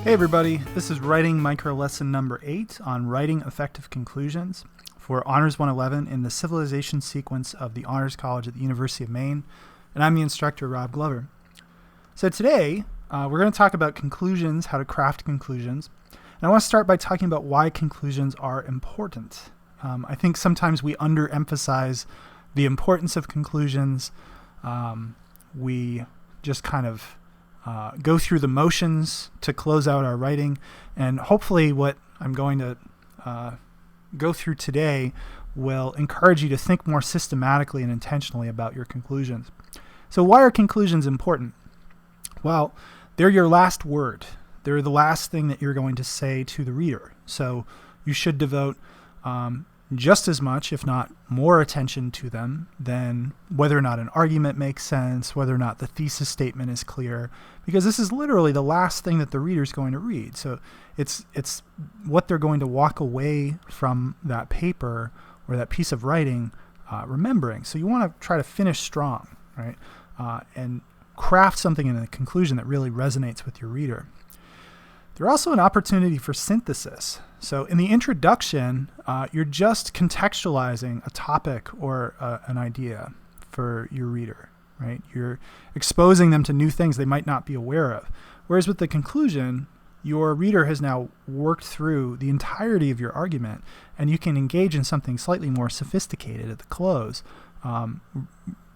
Hey everybody, this is writing micro lesson number 8 on writing effective conclusions for Honors 111 in the Civilization sequence of the Honors College at the University of Maine, and I'm the instructor, Rob Glover. So today, we're going to talk about conclusions, how to craft conclusions, and I want to start by talking about why conclusions are important. I think sometimes we underemphasize the importance of conclusions. We just kind of go through the motions to close out our writing, and hopefully what I'm going to go through today will encourage you to think more systematically and intentionally about your conclusions. So why are conclusions important? Well, they're your last word. They're the last thing that you're going to say to the reader. So you should devote just as much, if not more, attention to them than whether or not an argument makes sense, whether or not the thesis statement is clear, because this is literally the last thing that the reader is going to read. So it's what they're going to walk away from that paper or that piece of writing remembering. So you want to try to finish strong, right? And craft something in a conclusion that really resonates with your reader. They're also an opportunity for synthesis. So in the introduction, you're just contextualizing a topic or an idea for your reader, right? You're exposing them to new things they might not be aware of. Whereas with the conclusion, your reader has now worked through the entirety of your argument, and you can engage in something slightly more sophisticated at the close,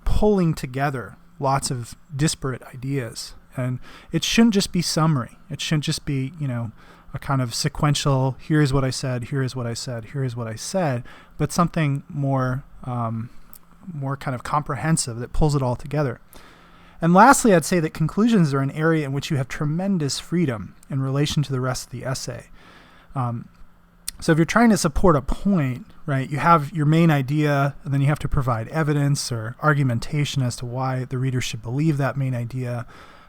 pulling together lots of disparate ideas. And it shouldn't just be summary. It shouldn't just be, a kind of sequential, here's what I said, here's what I said, here's what I said, but something more kind of comprehensive that pulls it all together. And lastly, I'd say that conclusions are an area in which you have tremendous freedom in relation to the rest of the essay. So if you're trying to support a point, right, you have your main idea, and then you have to provide evidence or argumentation as to why the reader should believe that main idea.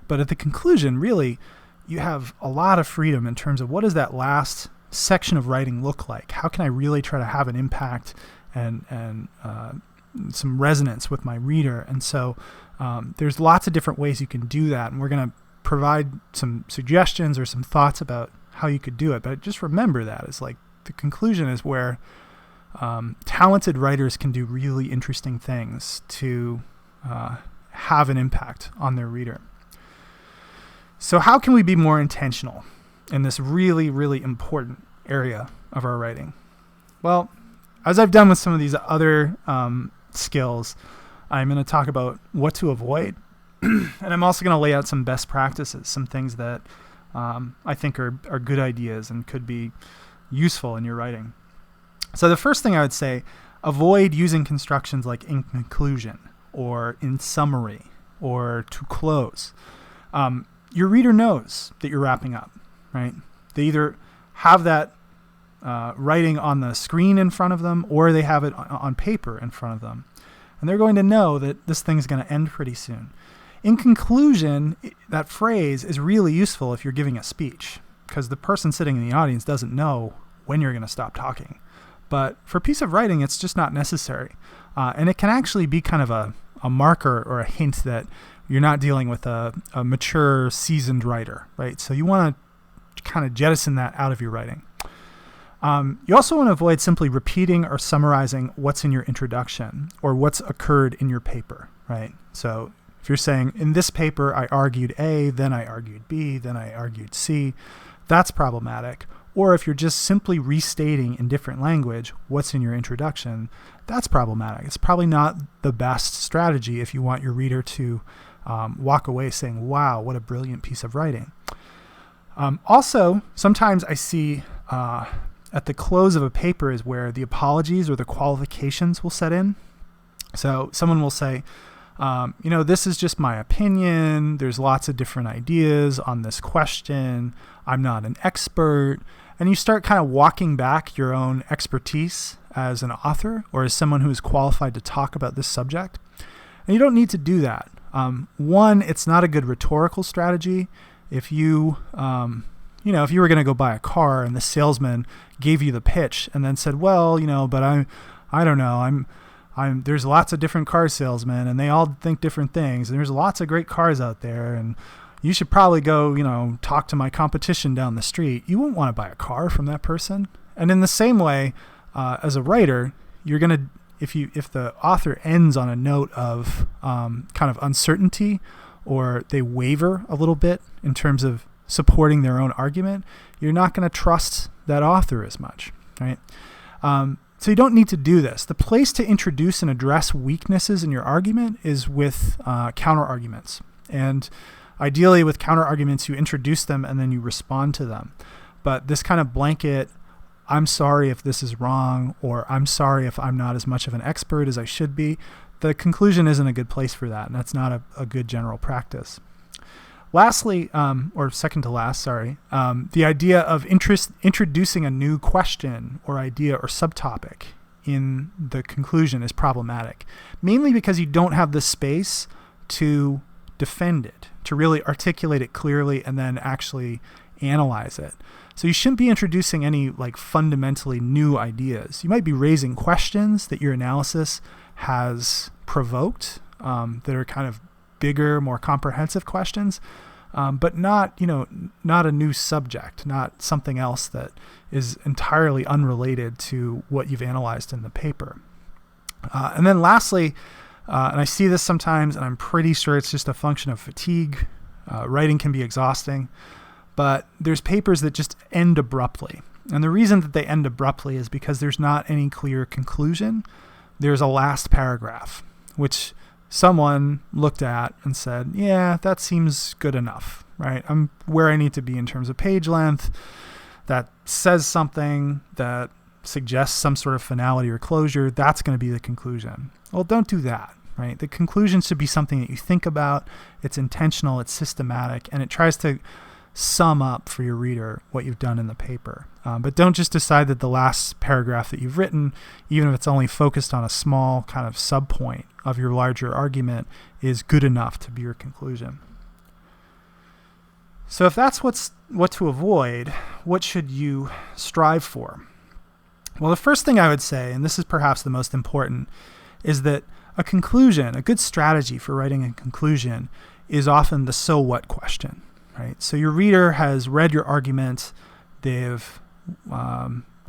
But at the conclusion, really, you have a lot of freedom in terms of what does that last section of writing look like? How can I really try to have an impact and some resonance with my reader? And so there's lots of different ways you can do that, and we're going to provide some suggestions or some thoughts about how you could do it. But just remember that it's like the conclusion is where talented writers can do really interesting things to have an impact on their reader. So how can we be more intentional in this really, really important area of our writing? Well, as I've done with some of these other skills, I'm going to talk about what to avoid. And I'm also going to lay out some best practices, some things that I think are good ideas and could be useful in your writing. So the first thing I would say, avoid using constructions like in conclusion or in summary or to close. Your reader knows that you're wrapping up, right? They either have that writing on the screen in front of them or they have it on paper in front of them. And they're going to know that this thing's going to end pretty soon. In conclusion, that phrase is really useful if you're giving a speech because the person sitting in the audience doesn't know when you're going to stop talking. But for a piece of writing, it's just not necessary. And it can actually be kind of a marker or a hint that you're not dealing with a mature, seasoned writer, right? So you want to kind of jettison that out of your writing. You also want to avoid simply repeating or summarizing what's in your introduction or what's occurred in your paper, right? So if you're saying, in this paper, I argued A, then I argued B, then I argued C, that's problematic. Or if you're just simply restating in different language what's in your introduction, that's problematic. It's probably not the best strategy if you want your reader to walk away saying, wow, what a brilliant piece of writing. Also, sometimes I see at the close of a paper is where the apologies or the qualifications will set in. So someone will say, this is just my opinion. There's lots of different ideas on this question. I'm not an expert. And you start kind of walking back your own expertise as an author or as someone who is qualified to talk about this subject. And you don't need to do that. One, it's not a good rhetorical strategy. If you, if you were going to go buy a car and the salesman gave you the pitch and then said, well, but I don't know, there's lots of different car salesmen and they all think different things. And there's lots of great cars out there. And, you should probably go, talk to my competition down the street. You won't want to buy a car from that person. And in the same way, as a writer, you're going to, if the author ends on a note of kind of uncertainty, or they waver a little bit in terms of supporting their own argument, you're not going to trust that author as much, right? So you don't need to do this. The place to introduce and address weaknesses in your argument is with counter-arguments. And ideally with counter-arguments, you introduce them and then you respond to them. But this kind of blanket, I'm sorry if this is wrong, or I'm sorry if I'm not as much of an expert as I should be, the conclusion isn't a good place for that, and that's not a good general practice. Lastly, or second to last, the idea of introducing a new question or idea or subtopic in the conclusion is problematic, mainly because you don't have the space to defend it, to really articulate it clearly and then actually analyze it. So you shouldn't be introducing any fundamentally new ideas. You might be raising questions that your analysis has provoked, that are kind of bigger, more comprehensive questions, but not a new subject, not something else that is entirely unrelated to what you've analyzed in the paper. And then lastly, and I see this sometimes, and I'm pretty sure it's just a function of fatigue. Writing can be exhausting, but there's papers that just end abruptly. And the reason that they end abruptly is because there's not any clear conclusion. There's a last paragraph, which someone looked at and said, yeah, that seems good enough, right? I'm where I need to be in terms of page length. That says something that suggests some sort of finality or closure. That's going to be the conclusion. Well, don't do that, right? The conclusion should be something that you think about. It's intentional, it's systematic, and it tries to sum up for your reader what you've done in the paper. But don't just decide that the last paragraph that you've written, even if it's only focused on a small kind of subpoint of your larger argument, is good enough to be your conclusion. So if that's what to avoid, what should you strive for? Well, the first thing I would say, and this is perhaps the most important, is that a conclusion, a good strategy for writing a conclusion, is often the so what question, right? So your reader has read your argument, they've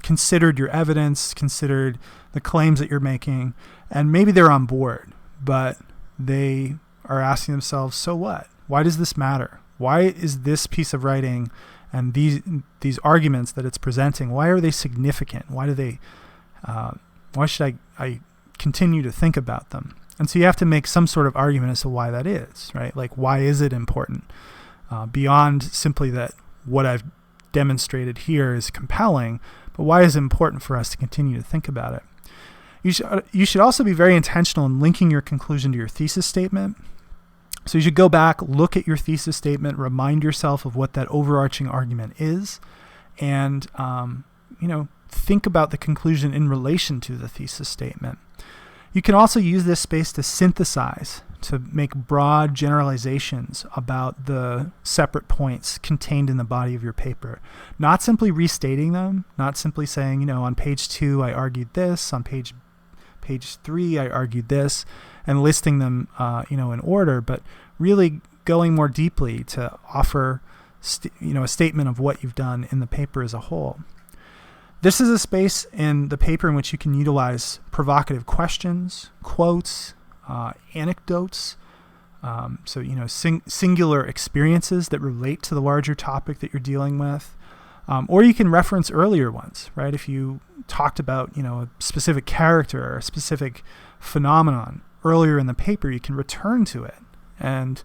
considered your evidence, considered the claims that you're making, and maybe they're on board, but they are asking themselves, so what? Why does this matter? Why is this piece of writing and these arguments that it's presenting, why are they significant? Why should I continue to think about them? And so you have to make some sort of argument as to why that is, right? Like, why is it important? Beyond simply that what I've demonstrated here is compelling, but why is it important for us to continue to think about it? You should also be very intentional in linking your conclusion to your thesis statement. So you should go back, look at your thesis statement, remind yourself of what that overarching argument is, and think about the conclusion in relation to the thesis statement. You can also use this space to synthesize, to make broad generalizations about the separate points contained in the body of your paper. Not simply restating them, not simply saying, on page 2 I argued this, on page 3 I argued this, and listing them in order, but really going more deeply to offer a statement of what you've done in the paper as a whole. This is a space in the paper in which you can utilize provocative questions, quotes, anecdotes, singular experiences that relate to the larger topic that you're dealing with. Or you can reference earlier ones, right? If you talked about, a specific character or a specific phenomenon earlier in the paper, you can return to it and,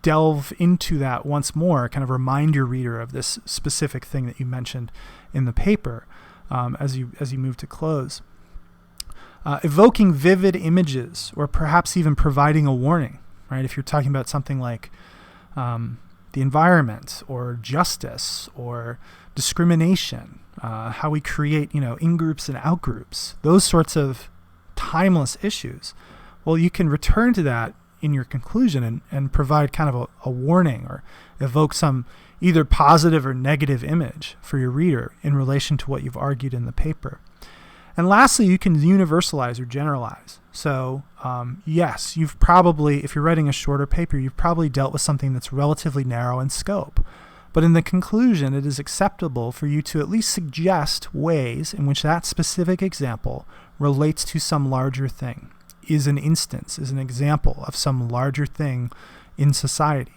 delve into that once more, kind of remind your reader of this specific thing that you mentioned in the paper as you move to close. Evoking vivid images, or perhaps even providing a warning, right? If you're talking about something like the environment or justice or discrimination, how we create, in-groups and out-groups, those sorts of timeless issues. Well, you can return to that in your conclusion and provide kind of a warning or evoke some either positive or negative image for your reader in relation to what you've argued in the paper. And lastly, you can universalize or generalize. So yes, you've probably, if you're writing a shorter paper, you've probably dealt with something that's relatively narrow in scope. But in the conclusion, it is acceptable for you to at least suggest ways in which that specific example relates to some larger thing, is an instance, is an example of some larger thing in society.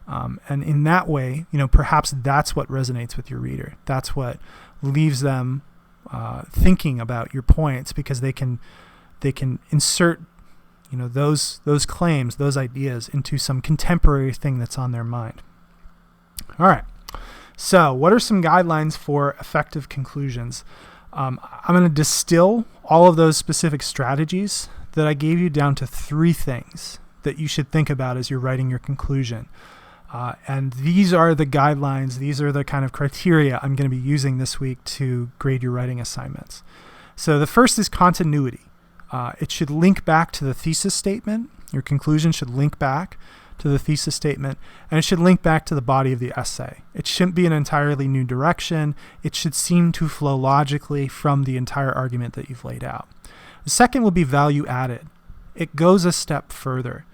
And in that way, perhaps that's what resonates with your reader. That's what leaves them thinking about your points, because they can insert those claims, those ideas into some contemporary thing that's on their mind. All right. So what are some guidelines for effective conclusions? I'm going to distill all of those specific strategies that I gave you down to 3 things that you should think about as you're writing your conclusion. And these are the guidelines. These are the kind of criteria I'm going to be using this week to grade your writing assignments. So the first is continuity. It should link back to the thesis statement. Your conclusion should link back to the thesis statement, and it should link back to the body of the essay. It shouldn't be an entirely new direction. It should seem to flow logically from the entire argument that you've laid out. The second will be value added. It goes a step further.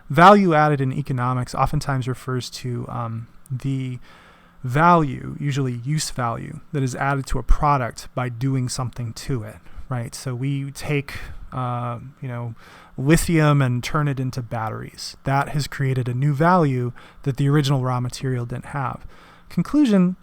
Value added in economics oftentimes refers to the value, usually use value, that is added to a product by doing something to it, right? So we take lithium and turn it into batteries. That has created a new value that the original raw material didn't have. Conclusion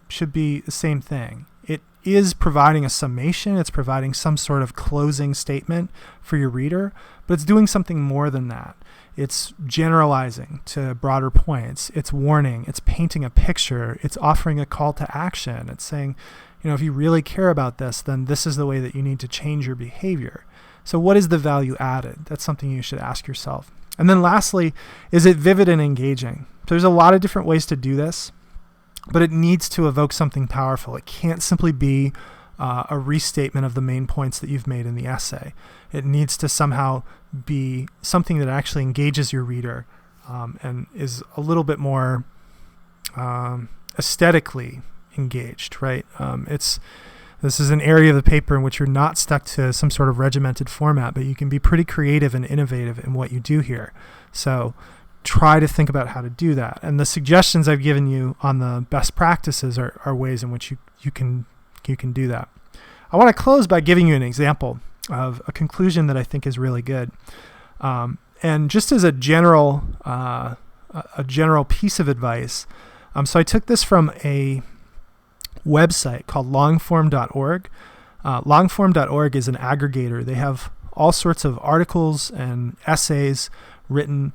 should be the same thing. It is providing a summation. It's providing some sort of closing statement for your reader, but it's doing something more than that. It's generalizing to broader points. It's warning. It's painting a picture. It's offering a call to action. It's saying, if you really care about this, then this is the way that you need to change your behavior. So what is the value added? That's something you should ask yourself. And then lastly, is it vivid and engaging? There's a lot of different ways to do this, but it needs to evoke something powerful. It can't simply be a restatement of the main points that you've made in the essay. It needs to somehow be something that actually engages your reader and is a little bit more aesthetically engaged, right? This is an area of the paper in which you're not stuck to some sort of regimented format, but you can be pretty creative and innovative in what you do here. So try to think about how to do that. And the suggestions I've given you on the best practices are ways in which you can do that. I want to close by giving you an example of a conclusion that I think is really good. And just as a general piece of advice, so I took this from a website called longform.org. Longform.org is an aggregator. They have all sorts of articles and essays written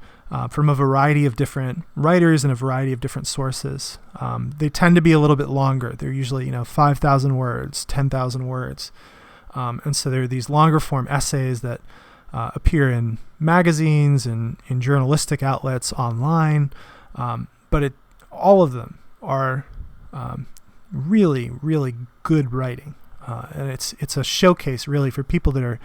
from a variety of different writers and a variety of different sources. They tend to be a little bit longer. They're usually 5,000 words, 10,000 words. And so there are these longer form essays that appear in magazines and in journalistic outlets online. But all of them are really, really good writing. And it's a showcase really for people that are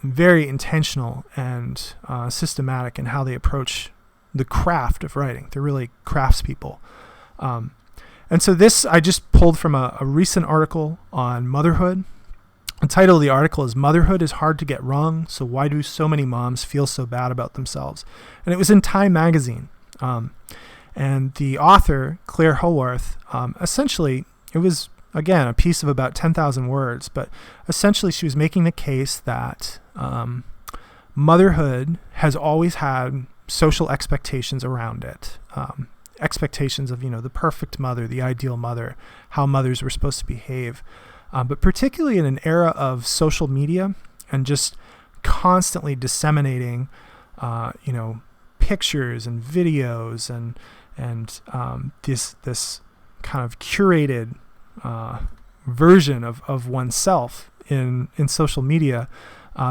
very intentional and systematic in how they approach the craft of writing. They're really craftspeople. And so this I just pulled from a recent article on motherhood. The title of the article is "Motherhood is Hard to Get Wrong, So Why Do So Many Moms Feel So Bad About Themselves?" And it was in Time magazine. And the author, Claire Howarth, essentially, it was, again, a piece of about 10,000 words, but essentially she was making the case that motherhood has always had social expectations around it. Expectations of, the perfect mother, the ideal mother, how mothers were supposed to behave. But particularly in an era of social media and just constantly disseminating, pictures and videos and this kind of curated version of oneself in social media,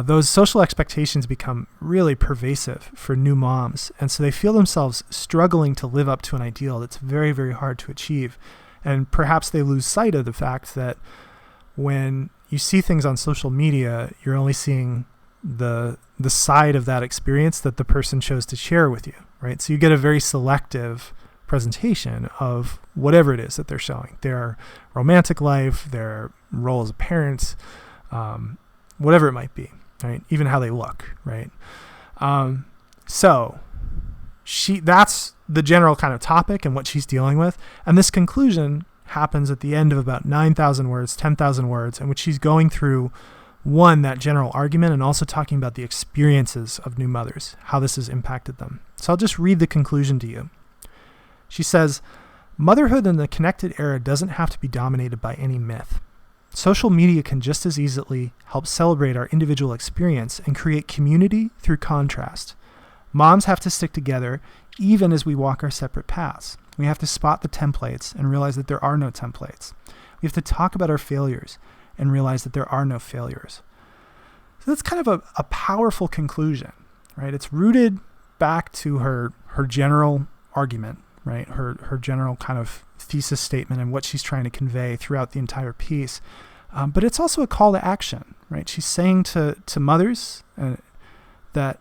those social expectations become really pervasive for new moms. And so they feel themselves struggling to live up to an ideal that's very, very hard to achieve. And perhaps they lose sight of the fact that when you see things on social media, you're only seeing the side of that experience that the person chose to share with you, right? So you get a very selective presentation of whatever it is that they're showing. Their romantic life, their role as a parent, whatever it might be, right? Even how they look, right? So that's the general kind of topic and what she's dealing with. And this conclusion happens at the end of about 9,000 words, 10,000 words, in which she's going through that general argument and also talking about the experiences of new mothers, how this has impacted them. So I'll just read the conclusion to you. She says, motherhood in the connected era doesn't have to be dominated by any myth. Social media can just as easily help celebrate our individual experience and create community through contrast. Moms have to stick together even as we walk our separate paths. We have to spot the templates and realize that there are no templates. We have to talk about our failures and realize that there are no failures. So that's kind of a powerful conclusion, right? It's rooted back to her general argument, right? Her general kind of thesis statement and what she's trying to convey throughout the entire piece. But it's also a call to action, right? She's saying to mothers that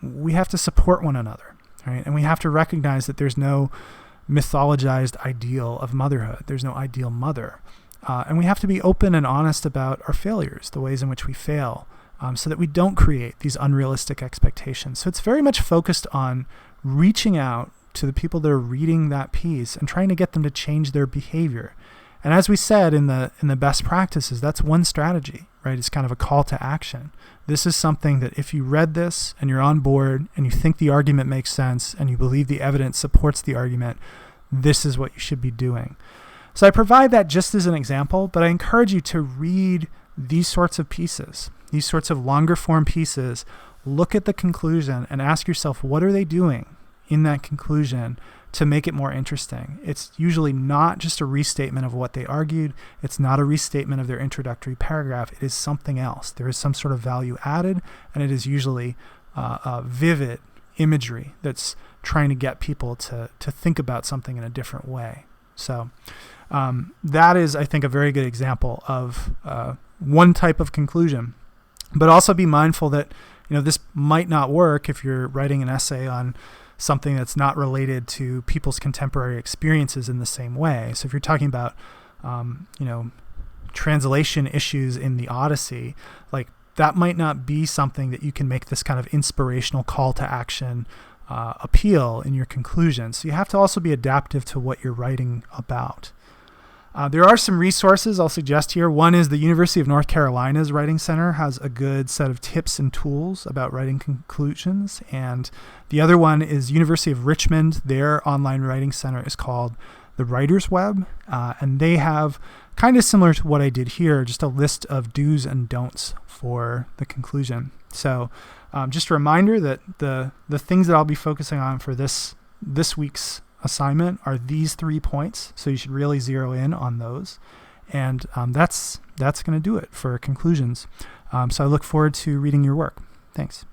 we have to support one another, right? And we have to recognize that there's no mythologized ideal of motherhood. There's no ideal mother. And we have to be open and honest about our failures, the ways in which we fail, so that we don't create these unrealistic expectations. So it's very much focused on reaching out to the people that are reading that piece and trying to get them to change their behavior. And as we said in the best practices, that's one strategy, right? It's kind of a call to action. This is something that if you read this and you're on board and you think the argument makes sense and you believe the evidence supports the argument, this is what you should be doing. So I provide that just as an example, but I encourage you to read these sorts of pieces, these sorts of longer form pieces, look at the conclusion and ask yourself, what are they doing in that conclusion to make it more interesting? It's usually not just a restatement of what they argued. It's not a restatement of their introductory paragraph. It is something else. There is some sort of value added, and it is usually vivid imagery that's trying to get people to think about something in a different way. So that is, I think, a very good example of one type of conclusion. But also be mindful that this might not work if you're writing an essay on something that's not related to people's contemporary experiences in the same way. So if you're talking about, translation issues in the Odyssey, like that might not be something that you can make this kind of inspirational call to action appeal in your conclusion. So you have to also be adaptive to what you're writing about. There are some resources I'll suggest here. One is the University of North Carolina's Writing Center has a good set of tips and tools about writing conclusions. And the other one is University of Richmond. Their online writing center is called the Writer's Web. And they have, kind of similar to what I did here, just a list of do's and don'ts for the conclusion. So just a reminder that the things that I'll be focusing on for this week's assignment are these 3 points. So you should really zero in on those. And that's going to do it for conclusions. So I look forward to reading your work. Thanks.